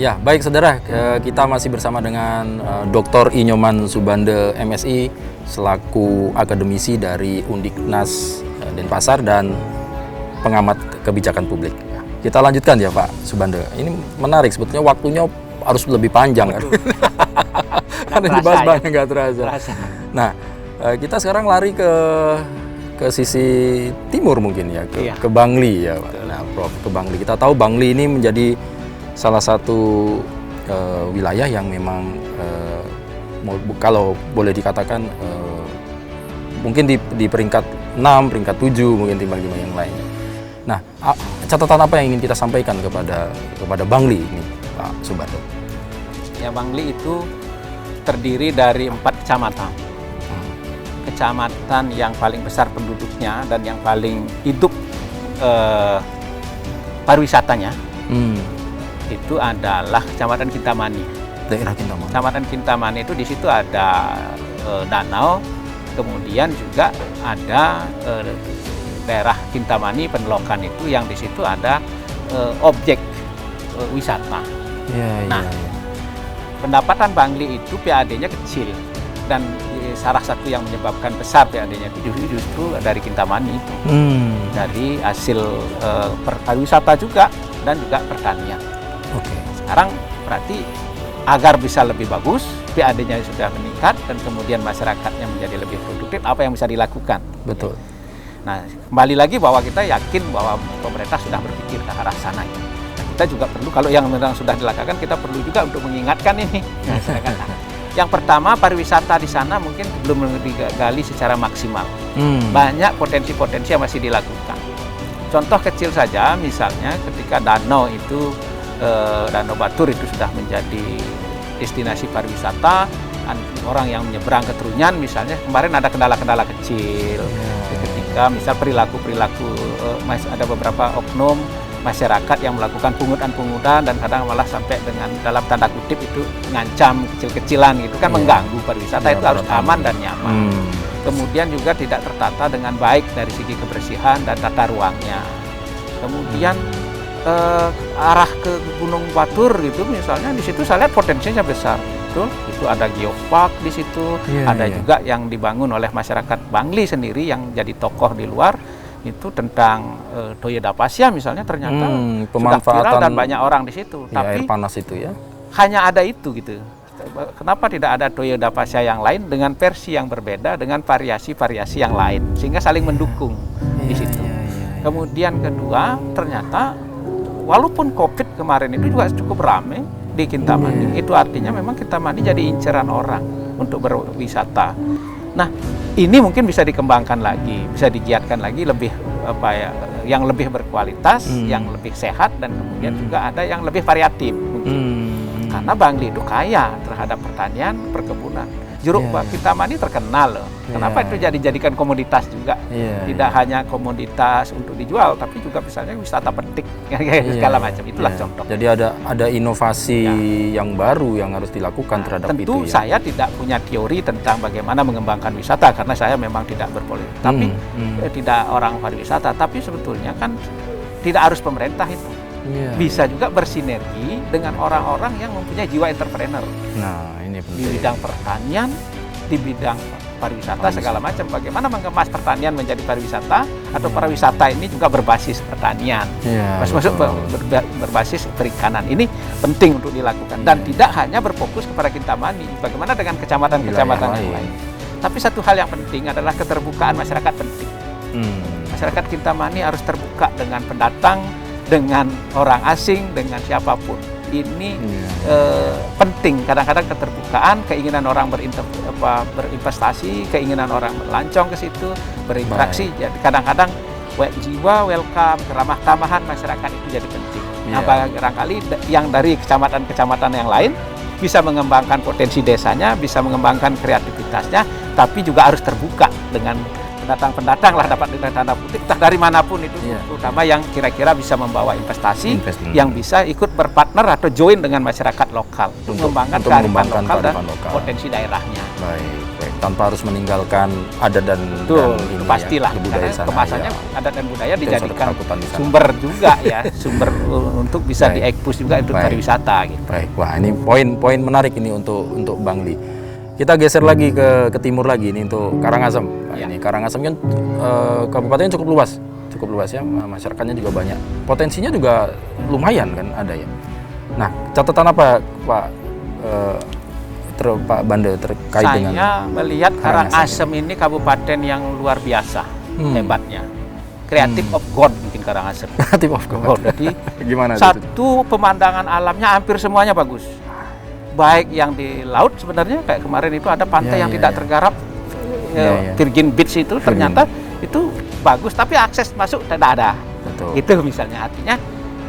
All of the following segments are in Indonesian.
Ya, baik saudara, kita masih bersama dengan Dr. Inyoman Subande MSI selaku akademisi dari Undiknas Denpasar dan pengamat kebijakan publik. Kita lanjutkan ya Pak Subande. Ini menarik, sebetulnya waktunya harus lebih panjang kan? Karena dibahas banyak nggak terasa. Nah, kita sekarang lari ke sisi timur mungkin ya, ke Bangli ya Pak. Nah, Prof, ke Bangli. Kita tahu Bangli ini menjadi salah satu wilayah yang memang kalau boleh dikatakan mungkin di peringkat 6, peringkat 7 mungkin timbang yang lainnya. Nah, catatan apa yang ingin kita sampaikan kepada Bangli ini, Pak Subando? Ya, Bangli itu terdiri dari 4 kecamatan. Kecamatan yang paling besar penduduknya dan yang paling hidup pariwisatanya. Itu adalah Kecamatan Kintamani. Daerah Kintamani. Kecamatan Kintamani itu di situ ada danau, kemudian juga ada daerah Kintamani Penelokan itu yang di situ ada objek wisata. Nah, pendapatan Bangli itu PAD-nya kecil dan salah satu yang menyebabkan besar PAD-nya itu justru dari Kintamani itu, dari hasil pariwisata juga dan juga pertanian. Sekarang berarti agar bisa lebih bagus, PAD-nya sudah meningkat dan kemudian masyarakatnya menjadi lebih produktif, apa yang bisa dilakukan? Betul. Nah, kembali lagi bahwa kita yakin bahwa pemerintah sudah berpikir ke arah sana. Nah, kita juga perlu, kalau yang memang sudah dilakukan, kita perlu juga untuk mengingatkan ini. Yang pertama, pariwisata di sana mungkin belum digali secara maksimal. Banyak potensi-potensi yang masih dilakukan. Contoh kecil saja, misalnya ketika danau itu Danau Batur itu sudah menjadi destinasi pariwisata, orang yang menyeberang ke Trunyan misalnya, kemarin ada kendala-kendala kecil. Ketika misal perilaku-perilaku, ada beberapa oknum masyarakat yang melakukan pungutan-pungutan dan kadang malah sampai dengan dalam tanda kutip itu ngancam kecil-kecilan gitu kan, mengganggu pariwisata. Itu harus aman dan nyaman. Kemudian juga tidak tertata dengan baik dari segi kebersihan dan tata ruangnya. Kemudian arah ke Gunung Batur gitu misalnya, di situ saya lihat potensinya besar. Itu ada geopark di situ, ada juga yang dibangun oleh masyarakat Bangli sendiri yang jadi tokoh di luar itu tentang Toyodapasya misalnya, ternyata sudah viral dan banyak orang di situ. Tapi air panas itu ya. Hanya ada itu gitu. Kenapa tidak ada Toyodapasya yang lain dengan versi yang berbeda, dengan variasi-variasi yang lain sehingga saling mendukung di situ. Kemudian kedua, ternyata walaupun COVID kemarin itu juga cukup ramai di Kintamani, itu artinya memang Kintamani jadi inceran orang untuk berwisata. Nah, ini mungkin bisa dikembangkan lagi, bisa digiatkan lagi lebih yang lebih berkualitas, yang lebih sehat, dan kemudian juga ada yang lebih variatif mungkin. Karena Bangli itu kaya terhadap pertanian, perkebunan. Jeruk Kintamani terkenal loh. Kenapa itu dijadikan komoditas juga? Tidak hanya komoditas untuk dijual, tapi juga misalnya wisata petik segala macam. Itulah contoh. Jadi ada inovasi yang baru yang harus dilakukan terhadap itu. Tentu saya tidak punya teori tentang bagaimana mengembangkan wisata karena saya memang tidak berpolitik. Tapi tidak orang pariwisata. Tapi sebetulnya kan tidak harus pemerintah itu. Bisa juga bersinergi dengan orang-orang yang mempunyai jiwa entrepreneur. Nah, ini penting. Di bidang pertanian, di bidang pariwisata segala macam. Bagaimana mengemas pertanian menjadi pariwisata atau pariwisata ini juga berbasis pertanian, masuk berbasis perikanan. Ini penting untuk dilakukan dan tidak hanya berfokus kepada Kintamani. Bagaimana dengan kecamatan-kecamatan yang lain? Tapi satu hal yang penting adalah keterbukaan masyarakat penting. Masyarakat Kintamani harus terbuka dengan pendatang, dengan orang asing, dengan siapapun. Ini penting. Kadang-kadang keterbukaan, keinginan orang berinvestasi, keinginan orang melancong ke situ, berinteraksi. Jadi kadang-kadang jiwa welcome, keramah-tamahan masyarakat itu jadi penting. Nah, barangkali yang dari kecamatan-kecamatan yang lain bisa mengembangkan potensi desanya, bisa mengembangkan kreativitasnya, tapi juga harus terbuka dengan pendatang lah, dapat dengan tanda kutip, entah dari manapun itu, terutama yang kira-kira bisa membawa investasi, yang bisa ikut berpartner atau join dengan masyarakat lokal untuk mengembangkan kearifan lokal dan potensi daerahnya. Baik. Tanpa harus meninggalkan adat dan ini pastilah, ya, budaya sana. Kemasannya adat dan budaya dijadikan sumber juga ya, sumber untuk bisa diekspos juga untuk pariwisata gitu. Baik. Wah, ini poin menarik ini untuk Bang Li. Kita geser lagi ke timur lagi ini untuk Karangasem. Nah, ini Karangasem kan kabupatennya cukup luas ya, masyarakatnya juga banyak. Potensinya juga lumayan kan ada ya. Nah, catatan apa Pak Bande terkait dengan? Saya melihat Karangasem ini kabupaten yang luar biasa hebatnya. Creative of God mungkin Karangasem. Creative of God. Jadi gimana satu pemandangan alamnya hampir semuanya bagus. Baik yang di laut sebenarnya kayak kemarin itu ada pantai yang tidak tergarap, Virgin Beach itu ternyata itu bagus, tapi akses masuk tidak ada. Betul. Itu misalnya, artinya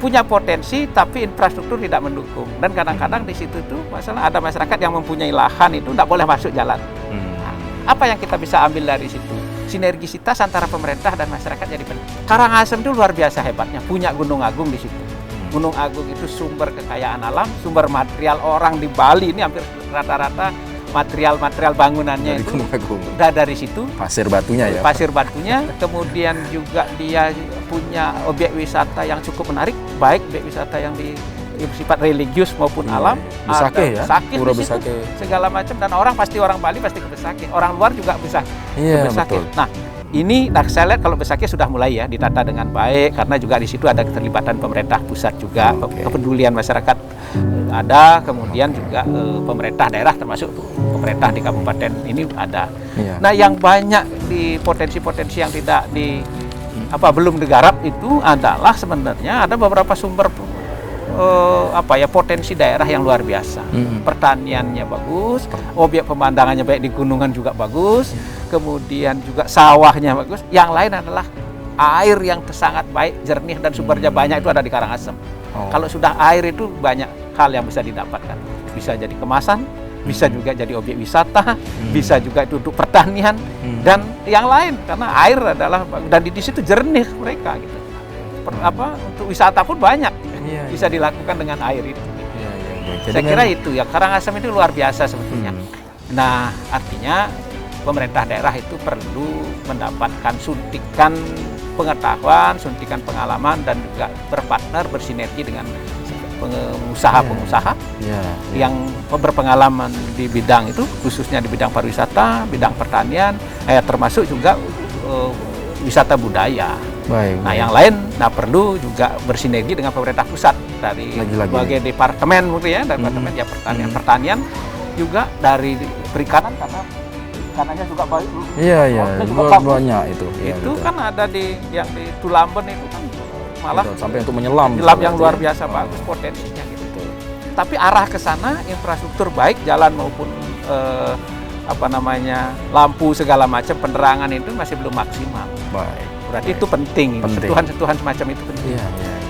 punya potensi tapi infrastruktur tidak mendukung, dan kadang-kadang di situ tuh masalah ada masyarakat yang mempunyai lahan itu tidak boleh masuk jalan. Nah, apa yang kita bisa ambil dari situ? Sinergisitas antara pemerintah dan masyarakat jadi penting. Karangasem itu luar biasa hebatnya, punya Gunung Agung di situ. Gunung Agung itu sumber kekayaan alam, sumber material. Orang di Bali ini hampir rata-rata material bangunannya dari itu Gunung Agung. Udah dari situ. Pasir batunya ya. Pasir batunya, kemudian juga dia punya objek wisata yang cukup menarik, baik objek wisata yang bersifat religius maupun alam. Besakeh ya, Pura Besakeh, segala macam, dan orang Bali pasti ke Besakeh, orang luar juga bisa ke Besakeh. Nah, ini saya lihat kalau Besakeh sudah mulai ya ditata dengan baik, karena juga di situ ada keterlibatan pemerintah pusat juga, kepedulian masyarakat ada, kemudian juga pemerintah daerah termasuk pemerintah di kabupaten ini ada. Nah, yang banyak di potensi-potensi yang tidak belum digarap itu adalah sebenarnya ada beberapa sumber potensi daerah yang luar biasa. Pertaniannya bagus, objek pemandangannya baik di gunungan juga bagus, kemudian juga sawahnya bagus. Yang lain adalah air yang sangat baik, jernih dan sumbernya banyak, itu ada di Karangasem. Kalau sudah air itu banyak hal yang bisa didapatkan. Bisa jadi kemasan, bisa juga jadi objek wisata, bisa juga itu untuk pertanian dan yang lain, karena air adalah, dan di situ jernih mereka gitu. Untuk wisata pun banyak bisa dilakukan dengan air itu. Saya kira itu ya, Karangasem itu luar biasa sebetulnya. Nah, artinya pemerintah daerah itu perlu mendapatkan suntikan pengetahuan, suntikan pengalaman, dan juga berpartner, bersinergi dengan pengusaha-pengusaha yang berpengalaman di bidang itu, khususnya di bidang pariwisata, bidang pertanian, termasuk juga wisata budaya. Yang lain perlu juga bersinergi dengan pemerintah pusat dari berbagai departemen mungkin ya, departemen ya pertanian juga dari perikanan, karena ikanannya juga baik. Juga banyak itu. Itu kan ada di Tulamben itu kan malah sampai untuk menyelam yang luar biasa bagus potensinya gitu. Tapi arah ke sana infrastruktur baik, jalan maupun lampu segala macam, penerangan itu masih belum maksimal. Berarti itu penting. Sentuhan-sentuhan semacam itu penting.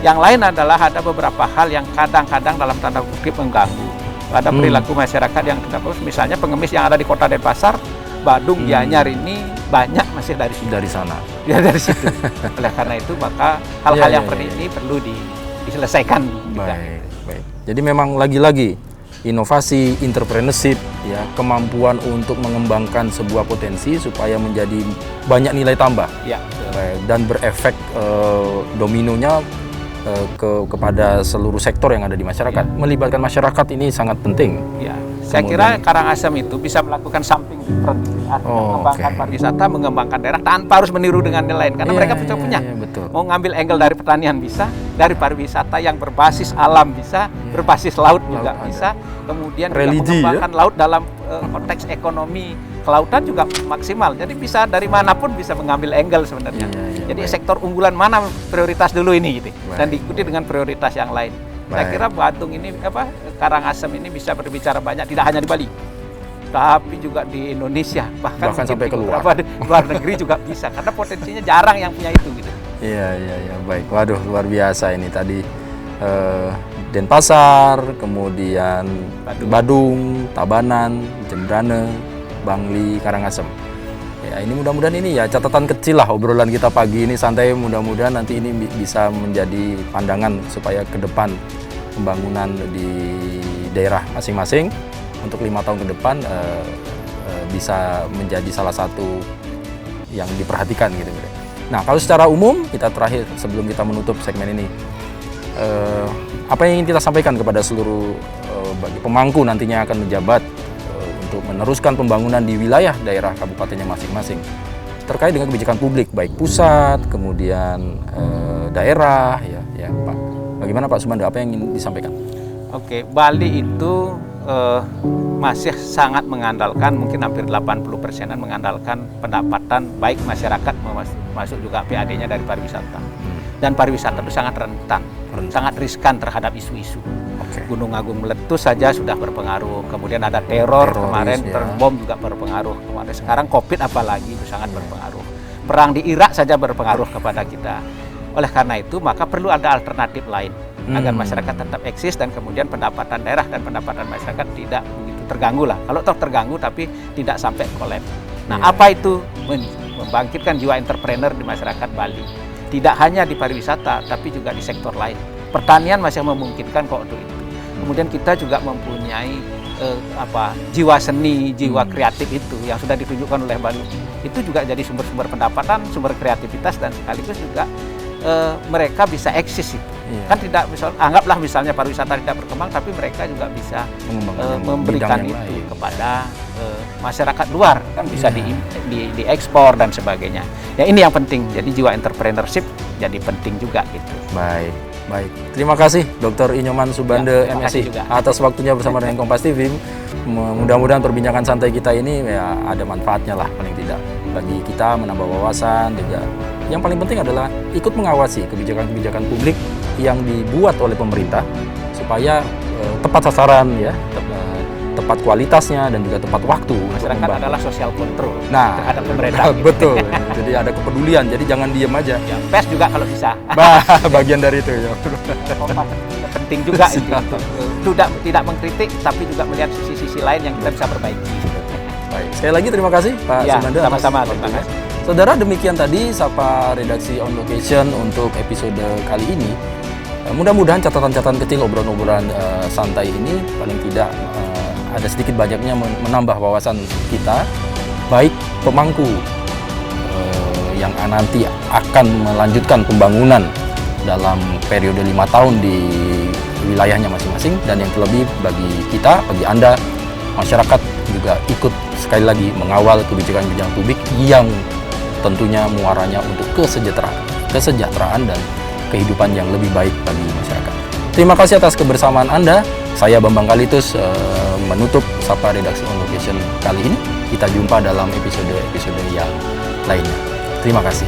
Yang lain adalah ada beberapa hal yang kadang-kadang dalam tanda kutip mengganggu. Ada perilaku masyarakat yang tidak bagus, misalnya pengemis yang ada di Kota Denpasar, Badung, Gianyar ini banyak masih dari sana. Dari situ. Oleh karena itu maka hal-hal yang seperti ini perlu diselesaikan. Baik. Jadi memang lagi-lagi inovasi, entrepreneurship, ya, kemampuan untuk mengembangkan sebuah potensi supaya menjadi banyak nilai tambah, dan berefek dominonya kepada seluruh sektor yang ada di masyarakat. Melibatkan masyarakat ini sangat penting. Saya kira Karangasem itu bisa melakukan something different, mengembangkan pariwisata, mengembangkan daerah tanpa harus meniru dengan yang lain, karena mereka punya. Mau ngambil angle dari pertanian bisa, dari pariwisata yang berbasis alam bisa, berbasis laut juga bisa, kemudian religi, mengembangkan laut dalam konteks ekonomi kelautan juga maksimal. Jadi bisa dari manapun bisa mengambil angle sebenarnya. Jadi sektor unggulan mana prioritas dulu ini gitu, dan diikuti dengan prioritas yang lain. Saya kira Badung ini Karangasem ini bisa berbicara banyak, tidak hanya di Bali, tapi juga di Indonesia, bahkan sampai ke luar negeri juga bisa, karena potensinya jarang yang punya itu gitu. Baik. Waduh, luar biasa ini tadi Denpasar, kemudian Badung, Tabanan, Jembrane, Bangli, Karangasem. Ya, ini mudah-mudahan ini ya catatan kecil lah obrolan kita pagi ini santai, mudah-mudahan nanti ini bisa menjadi pandangan supaya ke depan pembangunan di daerah masing-masing untuk 5 tahun ke depan bisa menjadi salah satu yang diperhatikan gitu. Nah, kalau secara umum kita terakhir sebelum kita menutup segmen ini, apa yang ingin kita sampaikan kepada seluruh bagi pemangku nantinya akan menjabat untuk meneruskan pembangunan di wilayah daerah kabupatennya masing-masing terkait dengan kebijakan publik baik pusat kemudian daerah ya Pak. Bagaimana Pak Subande, apa yang ingin disampaikan? Oke, Bali itu masih sangat mengandalkan, mungkin hampir 80%-an mengandalkan pendapatan baik masyarakat masuk juga PAD-nya dari pariwisata. Dan pariwisata itu sangat rentan, sangat riskan terhadap isu-isu. Gunung Agung meletus saja sudah berpengaruh, kemudian ada teror kemarin, bom juga berpengaruh. Kemarin sekarang COVID apalagi itu sangat berpengaruh. Perang di Irak saja berpengaruh kepada kita. Oleh karena itu maka perlu ada alternatif lain agar masyarakat tetap eksis dan kemudian pendapatan daerah dan pendapatan masyarakat tidak begitu terganggu lah. Kalau toh terganggu tapi tidak sampai kolaps. Nah, apa itu membangkitkan jiwa entrepreneur di masyarakat Bali? Tidak hanya di pariwisata tapi juga di sektor lain. Pertanian masih memungkinkan kok untuk itu. Kemudian kita juga mempunyai jiwa seni, jiwa kreatif itu yang sudah ditunjukkan oleh Bali. Itu juga jadi sumber-sumber pendapatan, sumber kreativitas dan sekaligus juga mereka bisa eksis itu. Kan tidak anggaplah misalnya pariwisata tidak berkembang tapi mereka juga bisa memberikan itu kepada masyarakat luar, kan bisa diekspor dan sebagainya. Ya ini yang penting. Jadi jiwa entrepreneurship jadi penting juga gitu. Baik. Terima kasih Dr. Inyoman Subande MSI atas waktunya bersama dengan Kompas TV. Mudah-mudahan perbincangan santai kita ini ya ada manfaatnya lah paling tidak bagi kita menambah wawasan juga. Yang paling penting adalah ikut mengawasi kebijakan-kebijakan publik yang dibuat oleh pemerintah supaya tepat sasaran ya, tepat kualitasnya dan juga tepat waktu. Masyarakat adalah social control terhadap pemerintah. Betul. Jadi ada kepedulian. Jadi jangan diem aja. Ya, pers juga kalau bisa. Bagian dari itu ya. Penting juga itu. Tidak mengkritik tapi juga melihat sisi-sisi lain yang kita bisa perbaiki. Baik. Sekali lagi terima kasih Pak Subande. Sama-sama. Terima kasih. Saudara, demikian tadi Sapa Redaksi On Location untuk episode kali ini. Mudah-mudahan catatan-catatan kecil obrolan-obrolan santai ini paling tidak ada sedikit banyaknya menambah wawasan kita, baik pemangku yang nanti akan melanjutkan pembangunan dalam periode 5 tahun di wilayahnya masing-masing, dan yang terlebih bagi kita, bagi Anda, masyarakat juga ikut sekali lagi mengawal kebijakan-kebijakan publik yang tentunya muaranya untuk kesejahteraan dan kehidupan yang lebih baik bagi masyarakat. Terima kasih atas kebersamaan Anda. Saya Bambang Kalitus menutup Sapa Redaksi On Location kali ini. Kita jumpa dalam episode yang lainnya. Terima kasih.